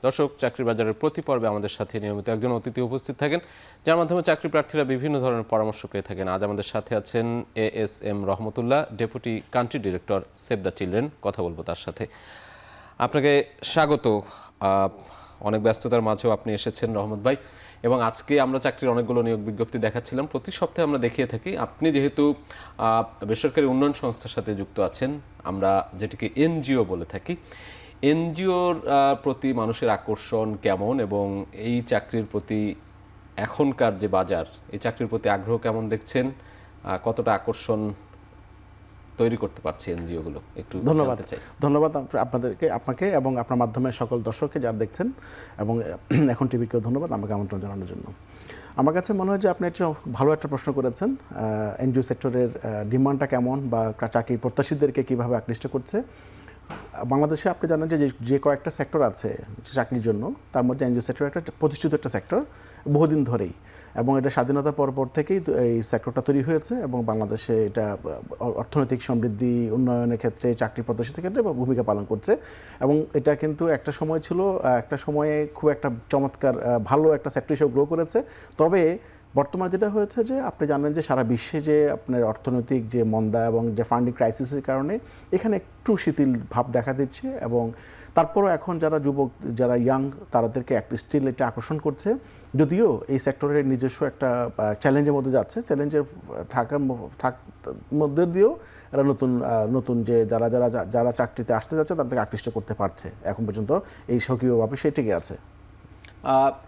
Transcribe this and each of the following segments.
দর্শক, চাকরির বাজারের প্রতি পর্বে আমাদের সাথে নিয়মিত একজন অতিথি উপস্থিত থাকেন, যার মাধ্যমে চাকরি প্রার্থীরা বিভিন্ন ধরনের পরামর্শ পেয়ে থাকেন। আজ আমাদের সাথে আছেন ASM Rahmatullah, deputy country director, save the children. কথা বলবো তার সাথে। আপনাকে স্বাগত। অনেক ব্যস্ততার মাঝেও আপনি এসেছেন রহমত ভাই, এবং আজকে আমরা চাকরির অনেকগুলো নিয়োগ বিজ্ঞপ্তি দেখাচ্ছিলাম। প্রতি সপ্তাহে আমরা দেখিয়ে থাকি। আপনি যেহেতু বেসরকারি উন্নয়ন সংস্থার সাথে যুক্ত আছেন, আমরা যেটিকে NGO বলে থাকি, NGOর প্রতি মানুষের আকর্ষণ কেমন এবং এই চাকরির প্রতি এখনকার যে বাজার, এই চাকরির প্রতি আগ্রহ কেমন দেখছেন, কতটা আকর্ষণ তৈরি করতে পারছে এনজিওগুলো, একটু ধন্যবাদ। আপনাকে এবং আপনার মাধ্যমে সকল দর্শককে যারা দেখছেন, এবং এখন টিভিকেও ধন্যবাদ আমাকে আমন্ত্রণ জানানোর জন্য। আমার কাছে মনে হয় যে আপনি একটা ভালো একটা প্রশ্ন করেছেন। এনজিও সেক্টরের ডিমান্ডটা কেমন বা চাকরি প্রত্যাশীদেরকে কীভাবে আকৃষ্ট করছে। বাংলাদেশে আপনি জানেন যে কয়েকটা সেক্টর আছে চাকরির জন্য, তার মধ্যে এনজিও সেক্টর একটা প্রতিষ্ঠিত একটা সেক্টর বহুদিন ধরেই, এবং এটা স্বাধীনতার পর থেকেই এই সেক্টরটা তৈরি হয়েছে, এবং বাংলাদেশে এটা অর্থনৈতিক সমৃদ্ধি উন্নয়নের ক্ষেত্রে, চাকরি প্রত্যাশিত ক্ষেত্রে ভূমিকা পালন করছে। এবং এটা কিন্তু একটা সময় ছিল, একটা সময়ে খুব একটা চমৎকার ভালো একটা সেক্টর হিসেবে গ্রো করেছে। তবে বর্তমানে যেটা হয়েছে যে আপনি জানেন যে সারা বিশ্বে যে আপনার অর্থনৈতিক যে মন্দা এবং যে ফান্ডিং ক্রাইসিসের কারণে এখানে একটু শিথিল ভাব দেখা দিচ্ছে, এবং তারপরও এখন যারা যুবক, যারা ইয়াং, তাদেরকে স্টিল এটা আকর্ষণ করছে। যদিও এই সেক্টরের নিজস্ব একটা চ্যালেঞ্জের মধ্যে যাচ্ছে, চ্যালেঞ্জের থাকার মধ্যে দিয়েও এরা নতুন যে যারা চাকরিতে আসতে যাচ্ছে তাদেরকে আকৃষ্ট করতে পারছে। এখন পর্যন্ত এই সক্রিয়ভাবে সেটিকে আছে।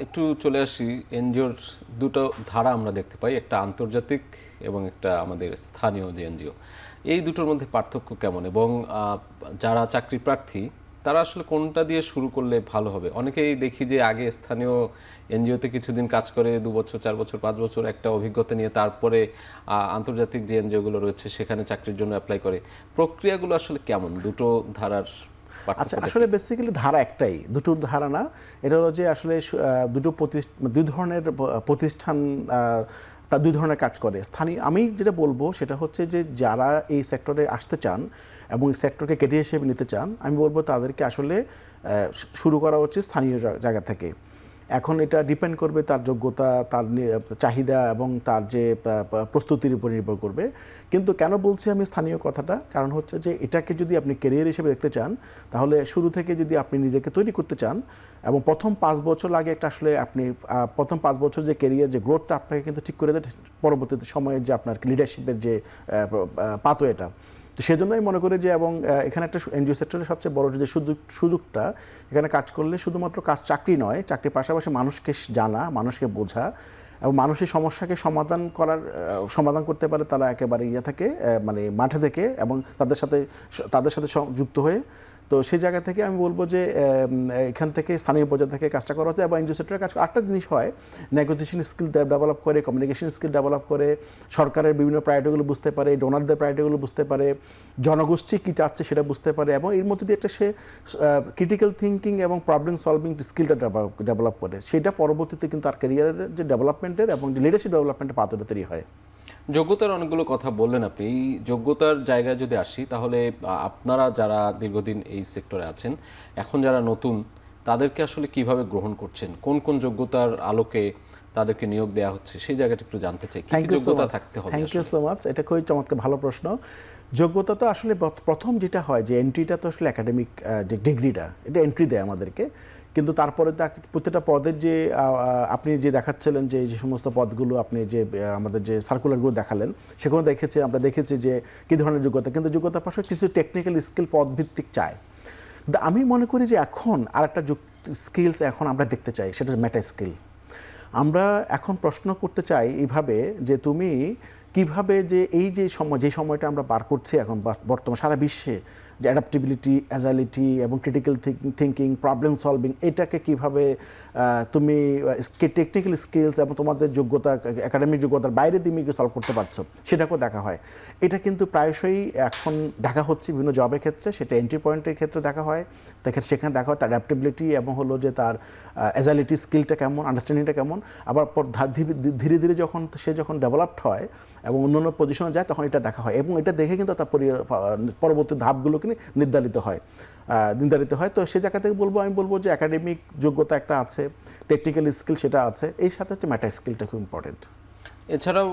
একটু চলে আসি, এনজিওর দুটো ধারা আমরা দেখতে পাই, একটা আন্তর্জাতিক এবং একটা আমাদের স্থানীয় যে এনজিও। এই দুটোর মধ্যে পার্থক্য কেমন, এবং যারা চাকরি প্রার্থী তারা আসলে কোনটা দিয়ে শুরু করলে ভালো হবে? অনেকেই দেখি যে আগে স্থানীয় এনজিওতে কিছুদিন কাজ করে 2 বছর, 4 বছর, 5 বছর একটা অভিজ্ঞতা নিয়ে তারপরে আন্তর্জাতিক যে এনজিওগুলো রয়েছে সেখানে চাকরির জন্য অ্যাপ্লাই করে। প্রক্রিয়াগুলো আসলে কেমন দুটো ধারার? আচ্ছা, আসলে বেসিক্যালি ধারা একটাই, দুটো ধারা না। এটা হলো যে আসলে দুই ধরনের প্রতিষ্ঠান, তার দুই ধরনের কাজ করে। স্থানীয়, আমি যেটা বলবো সেটা হচ্ছে যে যারা এই সেক্টরে আসতে চান এবং এই সেক্টরকে ক্যারিয়ার হিসেবে নিতে চান, আমি বলবো তাদেরকে আসলে শুরু করা উচিত স্থানীয় জায়গা থেকে। এখন এটা ডিপেন্ড করবে তার যোগ্যতা, তার চাহিদা এবং তার যে প্রস্তুতির উপর নির্ভর করবে। কিন্তু কেন বলছি আমি স্থানীয় কথাটা, কারণ হচ্ছে যে এটাকে যদি আপনি ক্যারিয়ার হিসেবে দেখতে চান, তাহলে শুরু থেকে যদি আপনি নিজেকে তৈরি করতে চান, এবং প্রথম 5 বছর লাগে একটা আসলে আপনি প্রথম 5 বছর যে ক্যারিয়ার যে গ্রোথটা আপনাকে কিন্তু ঠিক করে দেয় পরবর্তীতে সময়ে যে আপনার লিডারশিপের যে পাথওয়েটা। তো সেজন্যই মনে করি যে, এবং এখানে একটা এনজিও সেক্টরের সবচেয়ে বড় যে সুযোগটা, এখানে কাজ করলে শুধুমাত্র চাকরি নয়, চাকরির পাশাপাশি মানুষকে জানা, মানুষকে বোঝা এবং মানুষের সমস্যাকে সমাধান করতে পারে তারা একেবারে থেকে মানে মাঠে থেকে, এবং তাদের সাথে যুক্ত হয়ে। তো সেই জায়গা থেকে আমি বলবো যে এখান থেকে স্থানীয় পর্যায়ে থেকে কাজটা করা হচ্ছে। এবং এনজিও সেক্টরের কাজ আরেকটা জিনিস হয়, নেগোসিয়েশন স্কিল ডেভেলপ করে, কমিউনিকেশন স্কিল ডেভেলপ করে, সরকারের বিভিন্ন প্রায়োরিটিগুলো বুঝতে পারে, ডোনারদের প্রায়োরিটিগুলো বুঝতে পারে, জনগোষ্ঠী কী চাচ্ছে সেটা বুঝতে পারে, এবং এর মধ্যে দিয়ে একটা সে ক্রিটিক্যাল থিঙ্কিং এবং প্রবলেম সলভিং স্কিলটা ডেভেলপ করে। সেটা পরবর্তীতে কিন্তু তার ক্যারিয়ারের যে ডেভেলপমেন্টের এবং লিডারশিপ ডেভেলপমেন্টের পাথওয়েটা তৈরি হয়। যোগ্যতার অনেকগুলো কথা বললেন আপনি। এই যোগ্যতার জায়গায় যদি আসি, তাহলে আপনারা যারা দীর্ঘদিন এই সেক্টরে আছেন, এখন যারা নতুন, তাদেরকে আসলে কিভাবে গ্রহণ করছেন? কোন কোন যোগ্যতার আলোকে তাদেরকে নিয়োগ দেওয়া হচ্ছে, সেই জায়গাটা একটু জানতে চাই। কি যোগ্যতা থাকতে হবে? থ্যাংক ইউ সো মাচ, এটা খুবই চমৎকার ভালো প্রশ্ন। যোগ্যতা তো আসলে প্রথম যেটা হয় যে এন্ট্রিটা তো আসলে একাডেমিক যে ডিগ্রিটা, এটা এন্ট্রি দেয় আমাদেরকে। কিন্তু তারপরে প্রত্যেকটা পদের যে আপনি যে দেখাচ্ছিলেন যে সমস্ত পদগুলো আপনি যে আমাদের যে সার্কুলারগুলো দেখালেন, সেখানে আমরা দেখেছি যে কী ধরনের যোগ্যতা, কিন্তু যোগ্যতার পাশে কিছু টেকনিক্যাল স্কিল পদভিত্তিক চায়। কিন্তু আমি মনে করি যে এখন আরেকটা স্কিলস এখন আমরা দেখতে চাই, সেটা মেটা স্কিল। আমরা এখন প্রশ্ন করতে চাই এইভাবে যে তুমি কিভাবে যে এই যে সময়টা আমরা পার করছি এখন বর্তমান সারা বিশ্বে, যে অ্যাডাপ্টেবিলিটি, অ্যাজাইলিটি এবং ক্রিটিক্যাল থিঙ্কিং, প্রবলেম সলভিং, এটাকে কিভাবে তুমি টেকনিক্যাল স্কিলস এবং তোমাদের যোগ্যতা, একাডেমিক যোগ্যতার বাইরে তুমি সলভ করতে পারছো, সেটাকেও দেখা হয়। এটা কিন্তু প্রায়শই এখন দেখা হচ্ছে বিভিন্ন জবের ক্ষেত্রে, সেটা এন্ট্রি পয়েন্টের ক্ষেত্রে দেখা হয়, দেখেন সেখানে দেখা হয় তার অ্যাডাপ্টেবিলিটি এবং হলো যে তার অ্যাজাইলিটি স্কিলটা কেমন, আন্ডারস্ট্যান্ডিংটা কেমন। আবার ধীরে ধীরে সে যখন ডেভেলপড হয় এবং অন্যান্য পজিশনে যায় তখন এটা দেখা হয়, এবং এটা দেখে কিন্তু তার পরবর্তী ধাপগুলোকে নির্ধারিত হয়। তো সে জায়গা থেকে আমি বলবো যে একাডেমিক যোগ্যতা একটা আছে, টেকনিক্যাল স্কিল সেটা আছে, এই সাথে হচ্ছে মেটা স্কিলটা খুব ইম্পর্টেন্ট। এছাড়াও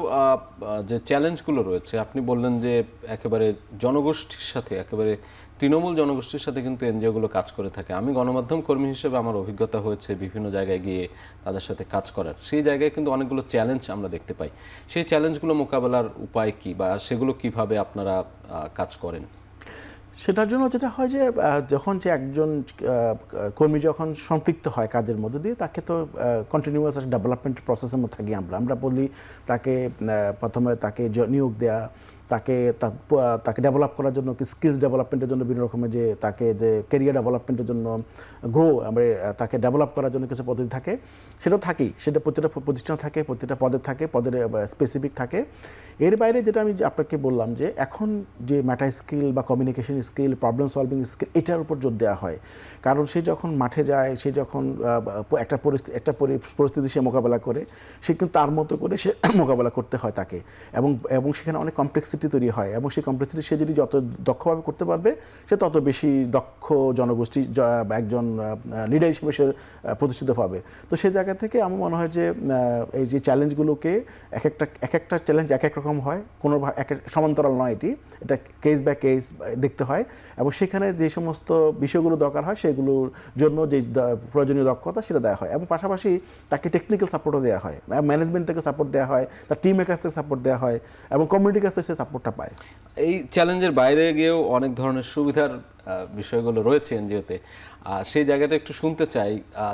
যে চ্যালেঞ্জগুলো রয়েছে, আপনি বললেন যে একেবারে জনগোষ্ঠীর সাথে, একেবারে তৃণমূল জনগোষ্ঠীর সাথে কিন্তু এনজিওগুলো কাজ করে থাকে। আমি গণমাধ্যম কর্মী হিসেবে আমার অভিজ্ঞতা হয়েছে বিভিন্ন জায়গায় গিয়ে তাদের সাথে কাজ করার। সেই জায়গায় কিন্তু অনেকগুলো চ্যালেঞ্জ আমরা দেখতে পাই। সেই চ্যালেঞ্জগুলো মোকাবেলার উপায় কি, বা সেগুলো কিভাবে আপনারা কাজ করেন? সেটার জন্য যেটা হয় যে যখন যে একজন কর্মী যখন সম্পৃক্ত হয় কাজের মধ্যে দিয়ে, তাকে তো কন্টিনিউয়াস ডেভেলপমেন্ট প্রসেসের মধ্যে থাকি আমরা বলি তাকে প্রথমে তাকে নিয়োগ দেয়া, তাকে ডেভেলপ করার জন্য, স্কিলস ডেভেলপমেন্টের জন্য বিভিন্ন রকমের যে তাকে যে ক্যারিয়ার ডেভেলপমেন্টের জন্য তাকে ডেভেলপ করার জন্য কিছু পদ্ধতি থাকে, সেটাও থাকেই। সেটা প্রতিটা প্রতিষ্ঠান থাকে, প্রতিটা পদের থাকে, পদের স্পেসিফিক থাকে। এর বাইরে যেটা আমি আপনাকে বললাম যে এখন যে মেটা স্কিল বা communication skill, problem solving skill, এটার উপর জোর দেওয়া হয়। কারণ সে যখন মাঠে যায়, সে যখন একটা পরিস্থিতি সে মোকাবেলা করে, সে কিন্তু তার মতো করে সে মোকাবেলা করতে হয় তাকে, এবং সেখানে অনেক কমপ্লেক্সিটি তৈরি হয়, এবং সেই কমপ্লেক্সিটি সে যদি যত দক্ষভাবে করতে পারবে, সে তত বেশি দক্ষ জনগোষ্ঠী একজন লিডার হিসেবে সে প্রতিষ্ঠিত পাবে। তো সেই জায়গা থেকে আমার মনে হয় যে এই যে চ্যালেঞ্জগুলোকে এক একটা চ্যালেঞ্জ এক এক রকম হয়, কোনো সমান্তরাল নয়, এটা কেস বাই কেস দেখতে হয়, এবং সেখানে যে সমস্ত বিষয়গুলো দরকার হয় সেগুলোর জন্য যে প্রয়োজনীয় দক্ষতা সেটা দেওয়া হয়, এবং পাশাপাশি তাকে টেকনিক্যাল সাপোর্টও দেওয়া হয়, ম্যানেজমেন্ট থেকে সাপোর্ট দেওয়া হয়, তার টিমের কাছ থেকে সাপোর্ট দেওয়া হয়, এবং কমিউনিটির কাছ থেকে সে সাপোর্টটা পায়। এই চ্যালেঞ্জের বাইরে গিয়েও অনেক ধরনের সুবিধার বিষয়গুলো রয়েছে এনজিওতে। সেই জায়গাটা একটু শুনতে চাই।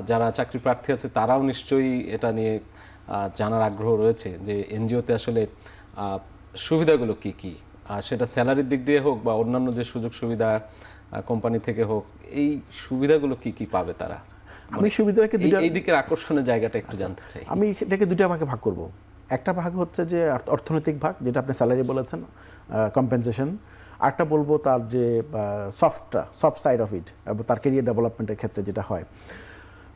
যারা চাকরি প্রার্থী আছে তারাও নিশ্চয়ই এটা নিয়ে জানার আগ্রহ রয়েছে যে এনজিওতে আসলে সুবিধাগুলো কি কি, সেটা স্যালারির দিক দিয়ে হোক বা অন্যান্য যে সুযোগ সুবিধা কোম্পানি থেকে হোক, এই সুবিধাগুলো কি কি পাবে তারা? আমি সুবিধাকে এই দিকের আকর্ষণের জায়গাটা একটু জানতে চাই। আমি এটাকে দুটা ভাগে ভাগ করব। একটা ভাগ হচ্ছে যে অর্থনৈতিক ভাগ, যেটা আপনি স্যালারি বলেছেন, কম্পেনসেশন। আরেকটা বলবো তার যে সফট সাইড অফ ইট, এবং তার কেরিয়ার ডেভেলপমেন্টের ক্ষেত্রে যেটা হয়।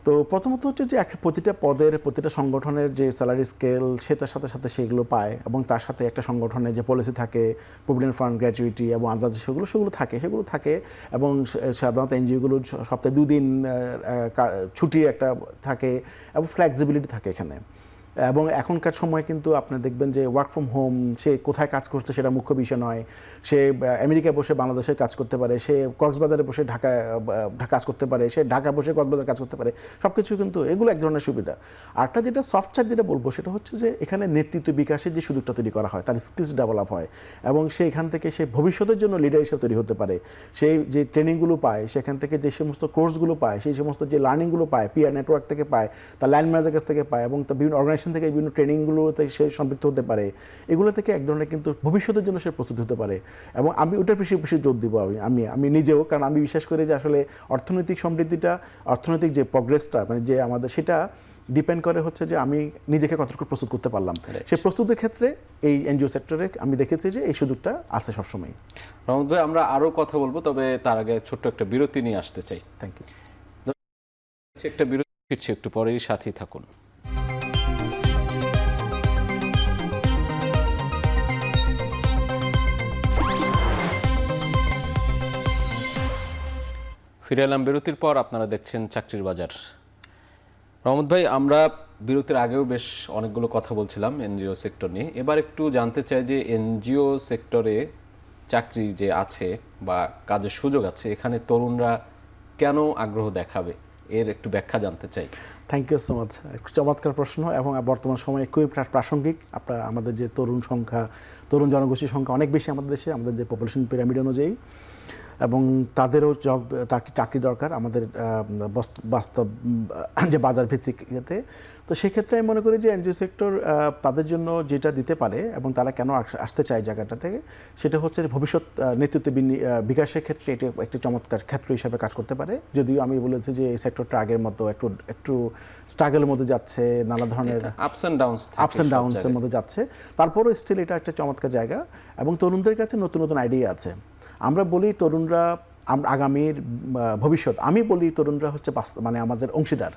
তো প্রথমত হচ্ছে যে প্রতিটা পদের, প্রতিটা সংগঠনের যে স্যালারি স্কেল, সেটার সাথে সাথে সেগুলো পায়, এবং তার সাথে একটা সংগঠনের যে পলিসি থাকে, প্রভিডেন্ট ফান্ড, গ্র্যাচুইটি এবং আদার্স, সেগুলো থাকে, এবং সাধারণত এনজিওগুলো সপ্তাহে 2 দিন ছুটি একটা থাকে, এবং ফ্লেক্সিবিলিটি থাকে এখানে। এবং এখনকার সময় কিন্তু আপনি দেখবেন যে ওয়ার্ক ফ্রম হোম, সে কোথায় কাজ করছে সেটা মুখ্য বিষয় নয়। সে আমেরিকায় বসে বাংলাদেশের কাজ করতে পারে, সে কক্সবাজারে বসে ঢাকায় কাজ করতে পারে, সে ঢাকা বসে কক্সবাজার কাজ করতে পারে, সব কিছু কিন্তু এগুলো এক ধরনের সুবিধা। আরটা যেটা সফটওয়্যার যেটা বলবো, সেটা হচ্ছে যে এখানে নেতৃত্ব বিকাশের যে সুযোগটা তৈরি করা হয়, তার স্কিলস ডেভেলপ হয়, এবং সে এখান থেকে সে ভবিষ্যতের জন্য লিডার হিসেবে তৈরি হতে পারে। সেই যে ট্রেনিংগুলো পায়, সেখান থেকে যে সমস্ত কোর্সগুলো পায়, সেই সমস্ত যে লার্নিংগুলো পায়, পিয়ার নেটওয়ার্ক থেকে পায়, তার লাইন ম্যানেজার কাছ থেকে পায়, এবং তার বিভিন্ন অর্গানাইজেশন থেকে বিভিন্ন ট্রেনিংগুলোতে সে সম্পৃক্ত হতে পারে। এগুলো থেকে এক ধরনের কিন্তু ভবিষ্যতের জন্য সে প্রস্তুত হতে পারে, এবং আমি ওটার বেশি জোর দিব আমি নিজেও। কারণ আমি বিশ্বাস করি যে আসলে অর্থনৈতিক সমৃদ্ধিটা, অর্থনৈতিক যে প্রগ্রেসটা, মানে যে আমাদের, সেটা ডিপেন্ড করে হচ্ছে যে আমি নিজেকে কতটুকু প্রস্তুত করতে পারলাম। সেই প্রস্তুতির ক্ষেত্রে এই এনজিও সেক্টরে আমি দেখেছি যে এই সুযোগটা আছে সবসময়। রহমত ভাই, আমরা আরও কথা বলবো, তবে তার আগে ছোট্ট একটা বিরতি নিয়ে আসতে চাই। Thank you. একটা বিরতি, ফিরছি একটু পরেই, সাথেই থাকুন। ফিরে এলাম বিরতির পর। আপনারা দেখছেন চাকরির বাজার। রহমত ভাই, আমরা বিরতির আগেও বেশ অনেকগুলো কথা বলছিলাম এনজিও সেক্টর নিয়ে। এবার একটু জানতে চাই যে এনজিও সেক্টরে চাকরি যে আছে বা কাজের সুযোগ আছে, এখানে তরুণরা কেন আগ্রহ দেখাবে, এর একটু ব্যাখ্যা জানতে চাই। Thank you so much. একটু চমৎকার প্রশ্ন, এবং বর্তমান সময়ে খুবই প্রাসঙ্গিক। আমাদের যে তরুণ জনগোষ্ঠীর সংখ্যা অনেক বেশি আমাদের দেশে, আমাদের যে পপুলেশন পিরামিড অনুযায়ী, এবং তাদেরও চাকরি দরকার আমাদের বাস্তব যে বাজার ভিত্তিক ইয়েতে। তো সেক্ষেত্রে আমি মনে করি যে এনজিও সেক্টর তাদের জন্য যেটা দিতে পারে, এবং তারা কেন আসতে চায় জায়গাটা থেকে, সেটা হচ্ছে ভবিষ্যৎ নেতৃত্ব বিকাশের ক্ষেত্রে এটি একটি চমৎকার ক্ষেত্র হিসাবে কাজ করতে পারে। যদিও আমি বলেছি যে এই সেক্টরটা আগের মতো একটু স্ট্রাগলের মধ্যে যাচ্ছে, নানা ধরনের আপস অ্যান্ড ডাউনসের মধ্যে যাচ্ছে, তারপরও স্টিল এটা একটা চমৎকার জায়গা, এবং তরুণদের কাছে নতুন নতুন আইডিয়া আছে। আমরা বলি তরুণরা আমরা আগামীর ভবিষ্যৎ, আমি বলি তরুণরা হচ্ছে মানে আমাদের অংশীদার।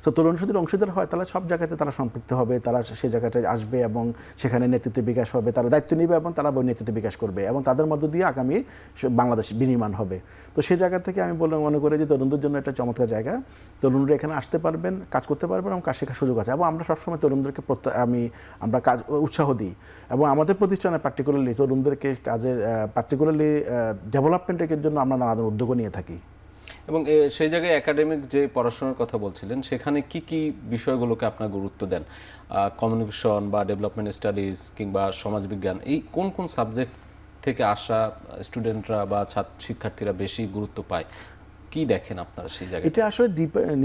সো তরুণ যদি অংশীদার হয় তাহলে সব জায়গাতে তারা সম্পৃক্ত হবে, তারা সেই জায়গাটায় আসবে এবং সেখানে নেতৃত্ব বিকাশ হবে, তারা দায়িত্ব নেবে এবং তারা নেতৃত্ব বিকাশ করবে এবং তাদের মধ্য দিয়ে আগামী বাংলাদেশ বিনির্মাণ হবে। তো সেই জায়গা থেকে আমি মনে করি যে তরুণদের জন্য একটা চমৎকার জায়গা। তরুণরা এখানে আসতে পারবেন, কাজ করতে পারবেন এবং কাজ শেখার সুযোগ আছে। এবং আমরা সবসময় তরুণদেরকে আমরা কাজ উৎসাহ দিই এবং আমাদের প্রতিষ্ঠানে পার্টিকুলারলি তরুণদেরকে কাজের পার্টিকুলারলি ডেভেলপমেন্টের জন্য আমরা নানা উদ্যোগ নিয়ে থাকি। এবং সেই জায়গায় একাডেমিক যে পড়াশোনার কথা বলছিলেন সেখানে কি কি বিষয়গুলোকে আপনার গুরুত্ব দেন? কমিউনিকেশন বা ডেভেলপমেন্ট স্টাডিজ কিংবা সমাজবিজ্ঞান, এই কোন কোন সাবজেক্ট থেকে আসা স্টুডেন্টরা বা শিক্ষার্থীরা বেশি গুরুত্ব পায়? কি দেখেন আপনারা সেই জায়গায়? এটা আসলে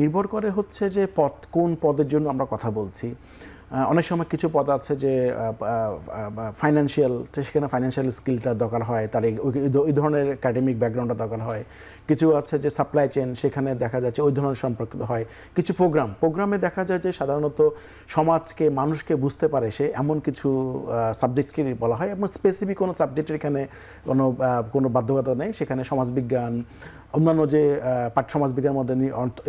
নির্ভর করে হচ্ছে যে কোন পদের জন্য আমরা কথা বলছি। অনেক সময় কিছু পদ আছে যে ফাইন্যান্সিয়াল, সেখানে ফাইন্যান্সিয়াল স্কিলটা দরকার হয়, তার ওই ধরনের একাডেমিক ব্যাকগ্রাউন্ডটা দরকার হয়। কিছু আছে যে সাপ্লাই চেন, সেখানে দেখা যাচ্ছে ওই ধরনের সম্পর্কিত হয়। কিছু প্রোগ্রামে দেখা যায় যে সাধারণত সমাজকে, মানুষকে বুঝতে পারে সে এমন কিছু সাবজেক্টকে বলা হয় এবং স্পেসিফিক কোনো সাবজেক্টের এখানে কোনো বাধ্যকতা নেই। সেখানে সমাজবিজ্ঞান, অন্যান্য যে সমাজবিজ্ঞানের মধ্যে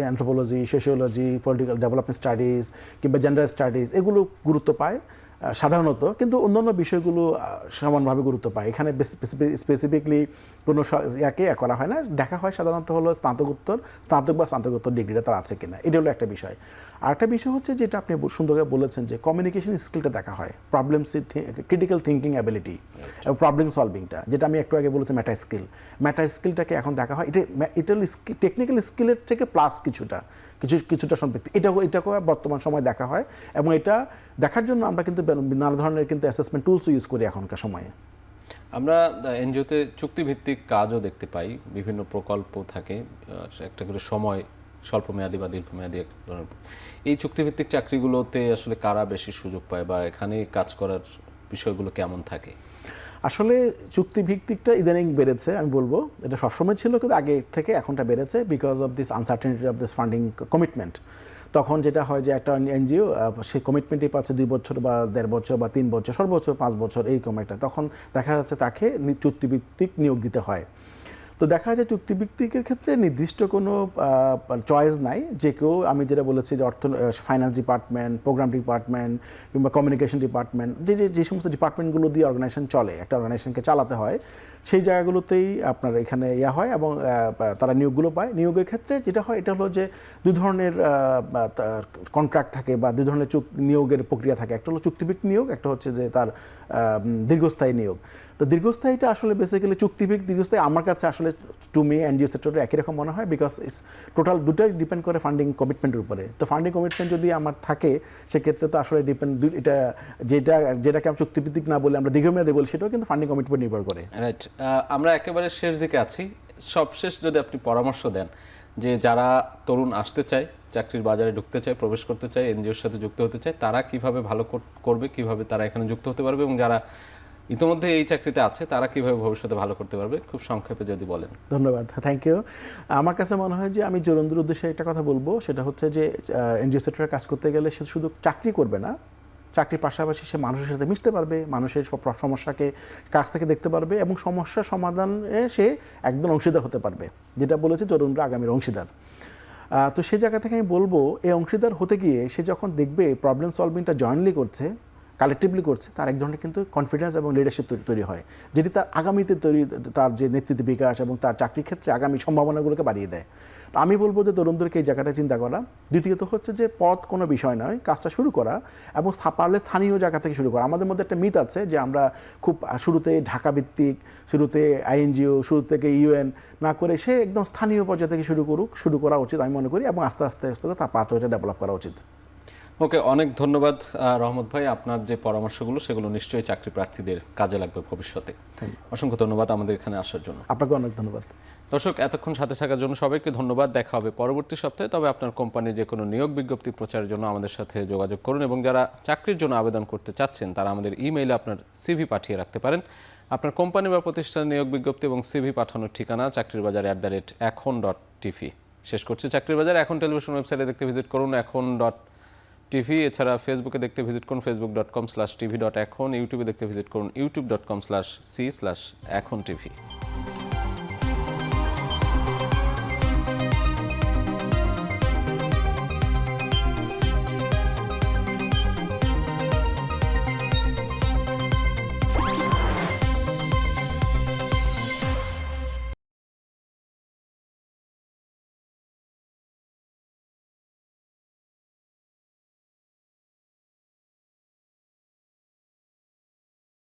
anthropology, sociology, political development studies কিংবা জেন্ডার স্টাডিজ এগুলো গুরুত্ব পায় সাধারণত, কিন্তু অন্যান্য বিষয়গুলো সমানভাবে গুরুত্ব পায়। এখানে স্পেসিফিকলি কোনো ইয়াকে করা হয় না, দেখা হয় সাধারণত হলো স্নাতক বা স্নাতকোত্তর ডিগ্রিটা তার আছে কিনা, এটা হলো একটা বিষয়। আর একটা বিষয় হচ্ছে যেটা আপনি সুন্দরভাবে বলেছেন যে কমিউনিকেশন স্কিলটা দেখা হয়, ক্রিটিক্যাল থিঙ্কিং অ্যাবিলিটি এবং প্রবলেম সলভিংটা, যেটা আমি একটু আগে বলেছি মেটা স্কিলটাকে এখন দেখা হয়। এটা টেকনিক্যাল স্কিলের থেকে প্লাস কিছুটা সম্পৃক্তি, এটাকে বর্তমান সময় দেখা হয় এবং এটা দেখার জন্য আমরা কিন্তু নানা ধরনের কিন্তু অ্যাসেসমেন্ট টুলস ইউজ করি এখনকার সময়ে। আমরা এনজিওতে চুক্তিভিত্তিক কাজও দেখতে পাই, বিভিন্ন প্রকল্প থাকে, একটা করে সময় স্বল্পমেয়াদী বা দীর্ঘমেয়াদী এক ধরনের। এই চুক্তিভিত্তিক চাকরিগুলোতে আসলে কারা বেশি সুযোগ পায় বা এখানে কাজ করার বিষয়গুলো কেমন থাকে? আসলে চুক্তিভিত্তিকটা ইদানিং বেড়েছে, আমি বলবো এটা সবসময় ছিল কিন্তু আগে থেকে এখনটা বেড়েছে because of this uncertainty of this funding commitment. তখন যেটা হয় যে একটা এনজিও সেই কমিটমেন্টই পাচ্ছে 2 বছর বা 1.5 বছর বা 3 বছর, সর্বোচ্চ 5 বছর এইরকম একটা, তখন দেখা যাচ্ছে তাকে চুক্তিভিত্তিক নিয়োগ দিতে হয়। তো দেখা যায় চুক্তিভিত্তিকের ক্ষেত্রে নির্দিষ্ট কোনো চয়েস নাই, যে কেউ, আমি যেটা বলেছি যে ফাইন্যান্স ডিপার্টমেন্ট, প্রোগ্রাম ডিপার্টমেন্ট কিংবা কমিউনিকেশন ডিপার্টমেন্ট, যে সমস্ত ডিপার্টমেন্টগুলো দিয়ে অর্গানাইজেশন চলে, একটা অর্গানাইজেশনকে চালাতে হয়, সেই জায়গাগুলোতেই আপনার এখানে হয় এবং তারা নিয়োগগুলো পায়। নিয়োগের ক্ষেত্রে যেটা হয় এটা হলো যে 2 ধরনের কন্ট্রাক্ট থাকে বা 2 ধরনের নিয়োগের প্রক্রিয়া থাকে। একটা হলো চুক্তিভিত্তিক নিয়োগ, একটা হচ্ছে যে তার দীর্ঘস্থায়ী নিয়োগ। তো দীর্ঘস্থায়ীটা আসলে বেসিক্যালি চুক্তিভিত্তিক দীর্ঘস্থায়ী আমার কাছে আসলে টু মি এনজিও সেক্টরে একই রকম মনে হয়, বিকজ ইটস টোটাল দুটাই ডিপেন্ড করে ফান্ডিং কমিটমেন্টের উপরে। তো ফান্ডিং কমিটমেন্ট যদি আমার থাকে সেক্ষেত্রে তো আসলে এটা যেটাকে আমি চুক্তিভিত্তিক না বলে আমরা দীর্ঘমেয়াদী বলি, সেটাও কিন্তু ফান্ডিং কমিটমেন্ট নির্ভর করে। রাইট, আমরা একেবারে শেষ দিকে আছি। সবশেষ যদি আপনি পরামর্শ দেন যে যারা তরুণ আসতে চায়, চাকরির বাজারে ঢুকতে চায়, প্রবেশ করতে চায়, এনজিওর সাথে যুক্ত হতে চায়, তারা কিভাবে ভালো করবে, কিভাবে তারা এখানে যুক্ত হতে পারবে, এবং যারা ইতিমধ্যে এই চাকরিতে আছে তারা কিভাবে ভবিষ্যতে ভালো করতে পারবে, খুব সংক্ষেপে যদি বলেন। ধন্যবাদ, থ্যাংক ইউ। আমার কাছে মনে হয় যে আমি তরুণদের উদ্দেশ্যে একটা কথা বলবো, সেটা হচ্ছে যে এনজিও সেক্টরে কাজ করতে গেলে সে শুধু চাকরি করবে না, চাকরির পাশাপাশি সে মানুষের সাথে মিশতে পারবে, মানুষের সমস্যাকে কাছ থেকে দেখতে পারবে এবং সমস্যার সমাধানে সে একদম অংশীদার হতে পারবে, যেটা বলেছে তরুণরা আগামীর অংশীদার। তো সেই জায়গা থেকে আমি বলবো এই অংশীদার হতে গিয়ে সে যখন দেখবে প্রবলেম সলভিংটা জয়েন্টলি করছে, কালেকটিভলি করছে, তার এক ধরনের কিন্তু কনফিডেন্স এবং লিডারশিপ তৈরি হয়, যেটি তার আগামীতে তার যে নেতৃত্ব বিকাশ এবং তার চাকরির ক্ষেত্রে আগামী সম্ভাবনাগুলোকে বাড়িয়ে দেয়। তো আমি বলবো যে তরুণদেরকে এই জায়গাটা চিন্তা করা। দ্বিতীয়ত হচ্ছে যে পথ কোনো বিষয় নয়, কাজটা শুরু করা এবং পারলে স্থানীয় জায়গা থেকে শুরু করা। আমাদের মধ্যে একটা মিথ আছে যে আমরা খুব শুরুতে ঢাকা ভিত্তিক, শুরুতে আইএনজিও, শুরু থেকে ইউএন না করে সে একদম স্থানীয় পর্যায়ে থেকে শুরু করা উচিত আমি মনে করি, এবং আস্তে আস্তে তার পাথরটা ডেভেলপ করা উচিত। ওকে, অনেক ধন্যবাদ রহমত ভাই। আপনার যে পরামর্শগুলো সেগুলো নিশ্চয়ই চাকরি প্রার্থীদের কাজে লাগবে ভবিষ্যতে। অসংখ্য ধন্যবাদ আমাদের এখানে আসার জন্য। আপনাকে অনেক ধন্যবাদ। দর্শক, এতক্ষণ সাথে থাকার জন্য সবাইকে ধন্যবাদ। দেখা হবে পরবর্তী সপ্তাহে। তবে আপনার কোম্পানির যে কোনো নিয়োগ বিজ্ঞপ্তি প্রচারের জন্য আমাদের সাথে যোগাযোগ করুন, এবং যারা চাকরির জন্য আবেদন করতে চাচ্ছেন তারা আমাদের ইমেইলে আপনার সিভি পাঠিয়ে রাখতে পারেন। আপনার কোম্পানি বা প্রতিষ্ঠানের নিয়োগ বিজ্ঞপ্তি এবং সিভি পাঠানোর ঠিকানা চাকরিরবাজার@এখন.tv। শেষ করছি চাকরির বাজার। এখন টেলিভিশন ওয়েবসাইটে দেখতে ভিজিট করুন এখন.tv। এছাড়া ফেসবুকে দেখতে ভিজিট করুন facebook.com/tv.এখন, ইউটিউবে দেখতে ভিজিট করুন youtube.com/c/echontv।